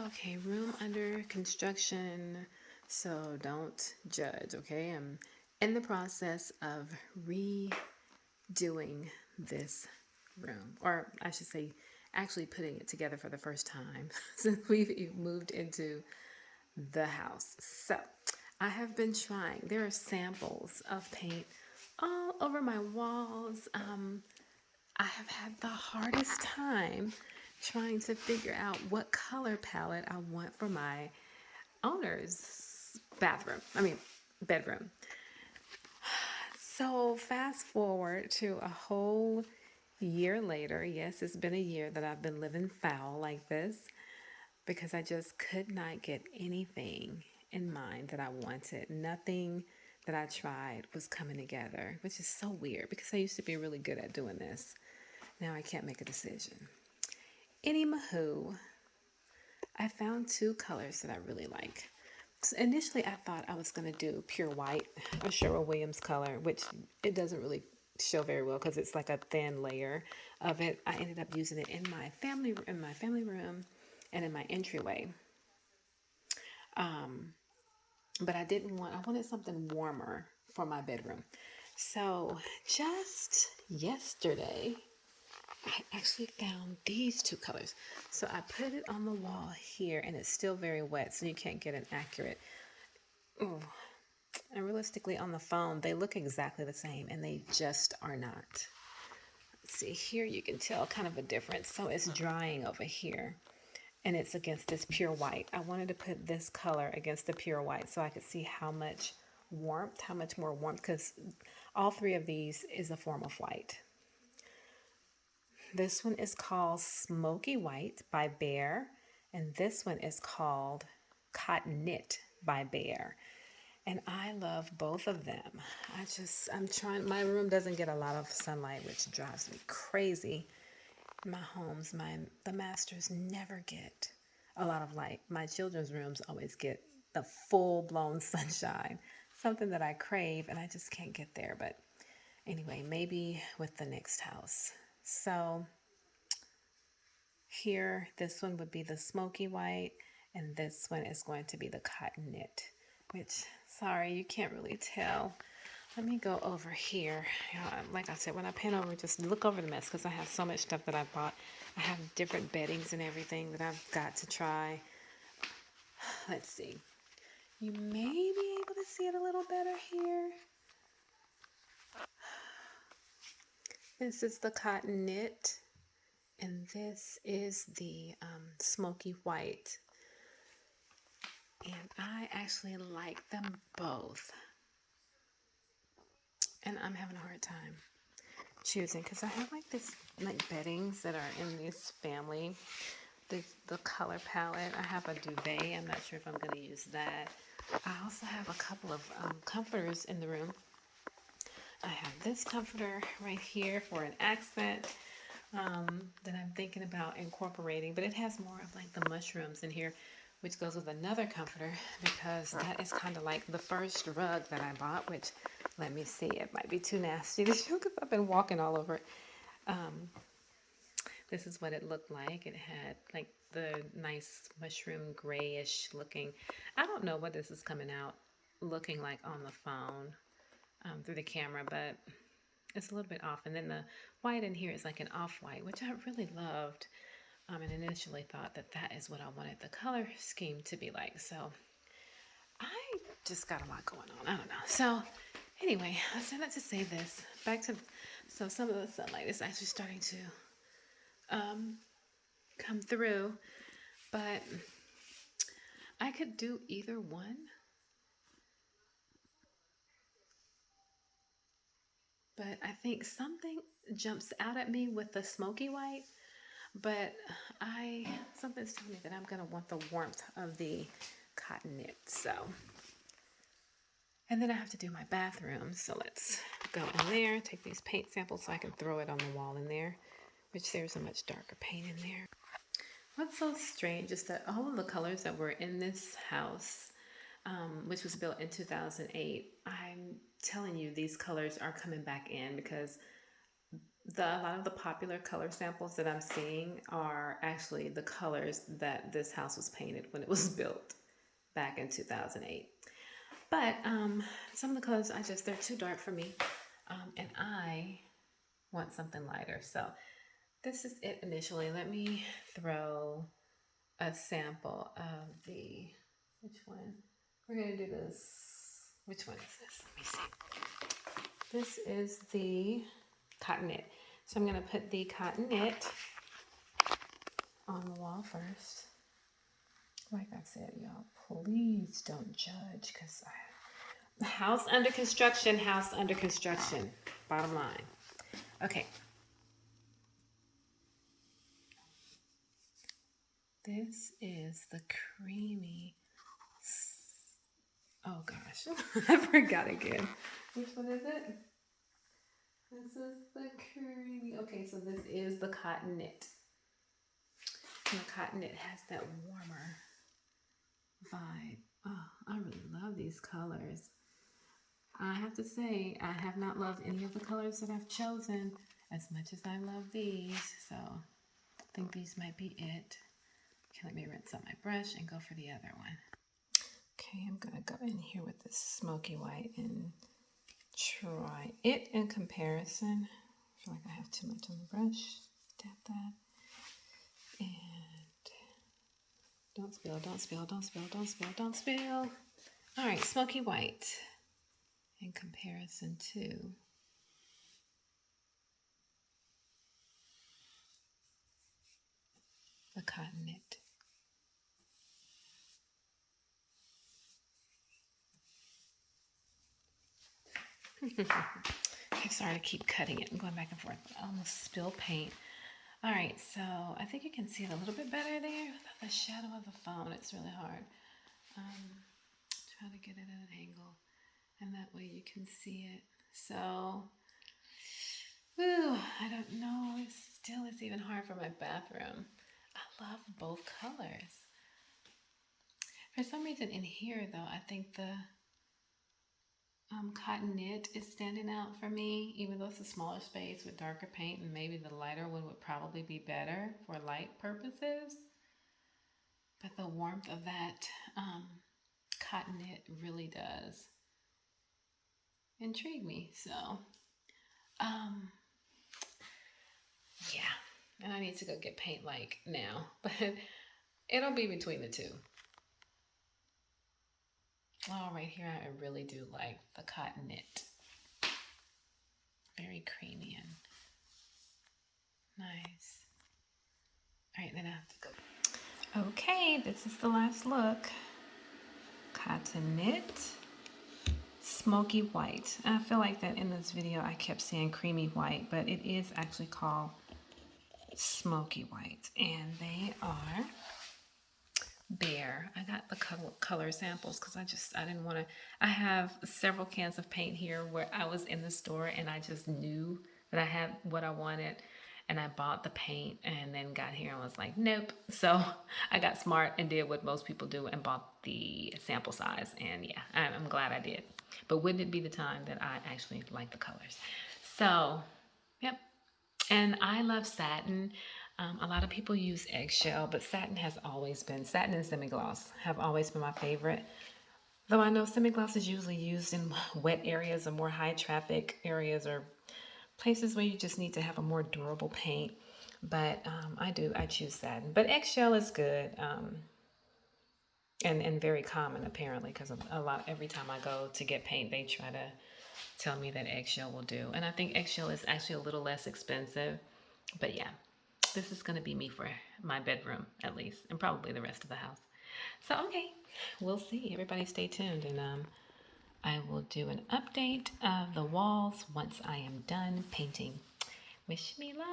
Okay, room under construction, so don't judge, okay? I'm in the process of redoing this room, or I should say, actually putting it together for the first time since we've moved into the house. So I have been trying, there are samples of paint all over my walls. I have had the hardest time trying to figure out what color palette I want for my owner's bedroom. So fast forward to a whole year later. Yes, it's been a year that I've been living foul like this because I just could not get anything in mind that I wanted. Nothing that I tried was coming together, which is so weird because I used to be really good at doing this. Now I can't make a decision. Anywho, I found two colors that I really like. So initially, I thought I was going to do pure white, a Sherwin-Williams color, which it doesn't really show very well because it's like a thin layer of it. I ended up using it in my family room, and in my entryway. But I wanted something warmer for my bedroom. So just yesterday, I actually found these two colors. So I put it on the wall here, and it's still very wet, so you can't get an accurate. Ooh. And realistically, on the phone, they look exactly the same, and they just are not. Let's see, here you can tell kind of a difference. So it's drying over here, and it's against this pure white. I wanted to put this color against the pure white so I could see how much warmth, how much more warmth, because all three of these is a form of white. This one is called Smoky White by Behr, and this one is called Cotton Knit by Behr. And I love both of them. I'm trying, my room doesn't get a lot of sunlight, which drives me crazy. The masters never get a lot of light. My children's rooms always get the full blown sunshine, something that I crave and I just can't get there. But anyway, maybe with the next house. So here, this one would be the smoky white, and this one is going to be the cotton knit, which, sorry, you can't really tell. Let me go over here. Like I said, when I pan over, just look over the mess because I have so much stuff that I bought. I have different beddings and everything that I've got to try. Let's see. You may be able to see it a little better here. This is the cotton knit, and this is the smoky white. And I actually like them both. And I'm having a hard time choosing because I have like beddings that are in this family. The color palette. I have a duvet. I'm not sure if I'm going to use that. I also have a couple of comforters in the room. I have this comforter right here for an accent that I'm thinking about incorporating, but it has more of like the mushrooms in here, which goes with another comforter because that is kind of like the first rug that I bought, which, let me see, it might be too nasty to show because I've been walking all over it. This is what it looked like. It had like the nice mushroom grayish looking. I don't know what this is coming out looking like on the phone through the camera, but it's a little bit off. And then the white in here is like an off-white, which I really loved. And initially thought that that is what I wanted the color scheme to be like. So I just got a lot going on. I don't know. So anyway, I said that to say this. Back to, so some of the sunlight is actually starting to um, come through, but I could do either one. But I think something jumps out at me with the smoky white, but something's telling me that I'm gonna want the warmth of the cotton knit. So, and then I have to do my bathroom. So let's go in there, take these paint samples so I can throw it on the wall in there, which there's a much darker paint in there. What's so strange is that all of the colors that were in this house, which was built in 2008, I'm telling you, these colors are coming back in because a lot of the popular color samples that I'm seeing are actually the colors that this house was painted when it was built back in 2008. But some of the colors, they're too dark for me. And I want something lighter. So this is it initially. Let me throw a sample of which one? We're going to do this. Which one is this? Let me see. This is the cotton knit. So I'm going to put the cotton knit on the wall first. Like I said, y'all, please don't judge because house under construction, house under construction. Bottom line. Okay. This is the creamy. Oh gosh, I forgot again. Which one is it? This is the creamy. Okay, so this is the cotton knit. And the cotton knit has that warmer vibe. Oh, I really love these colors. I have to say, I have not loved any of the colors that I've chosen as much as I love these. So I think these might be it. Okay, let me rinse out my brush and go for the other one. Okay, I'm gonna go in here with this smoky white and try it in comparison. I feel like I have too much on the brush. Tap that. And don't spill, don't spill, don't spill, don't spill, don't spill. All right, smoky white in comparison to the cotton knit. Okay, sorry to keep cutting it and going back and forth. I almost spilled paint. All right, so I think you can see it a little bit better there without the shadow of the phone. It's really hard. Try to get it at an angle, and that way you can see it. So, I don't know. It still is even hard for my bathroom. I love both colors. For some reason in here, though, I think the cotton knit is standing out for me, even though it's a smaller space with darker paint, and maybe the lighter one would probably be better for light purposes. But the warmth of that cotton knit really does intrigue me. So, yeah, and I need to go get paint like now, but it'll be between the two. Oh, right here, I really do like the cotton knit. Very creamy and nice. All right, then I have to go. Okay, this is the last look. Cotton knit, smoky white. I feel like that in this video I kept saying creamy white, but it is actually called smoky white. And they are bare. I got the color samples because I didn't want to. I have several cans of paint here where I was in the store and I just knew that I had what I wanted, and I bought the paint and then got here and was like, nope. So I got smart and did what most people do and bought the sample size, and yeah, I'm glad I did. But wouldn't it be the time that I actually like the colors? So, yep. And I love satin. A lot of people use eggshell, but satin and semi-gloss have always been my favorite. Though I know semi-gloss is usually used in wet areas or more high traffic areas or places where you just need to have a more durable paint. But I choose satin. But eggshell is good and very common apparently, because every time I go to get paint, they try to tell me that eggshell will do. And I think eggshell is actually a little less expensive. But yeah, this is going to be me for my bedroom at least, and probably the rest of the house. So, okay, we'll see. Everybody stay tuned, and I will do an update of the walls once I am done painting. Wish me luck.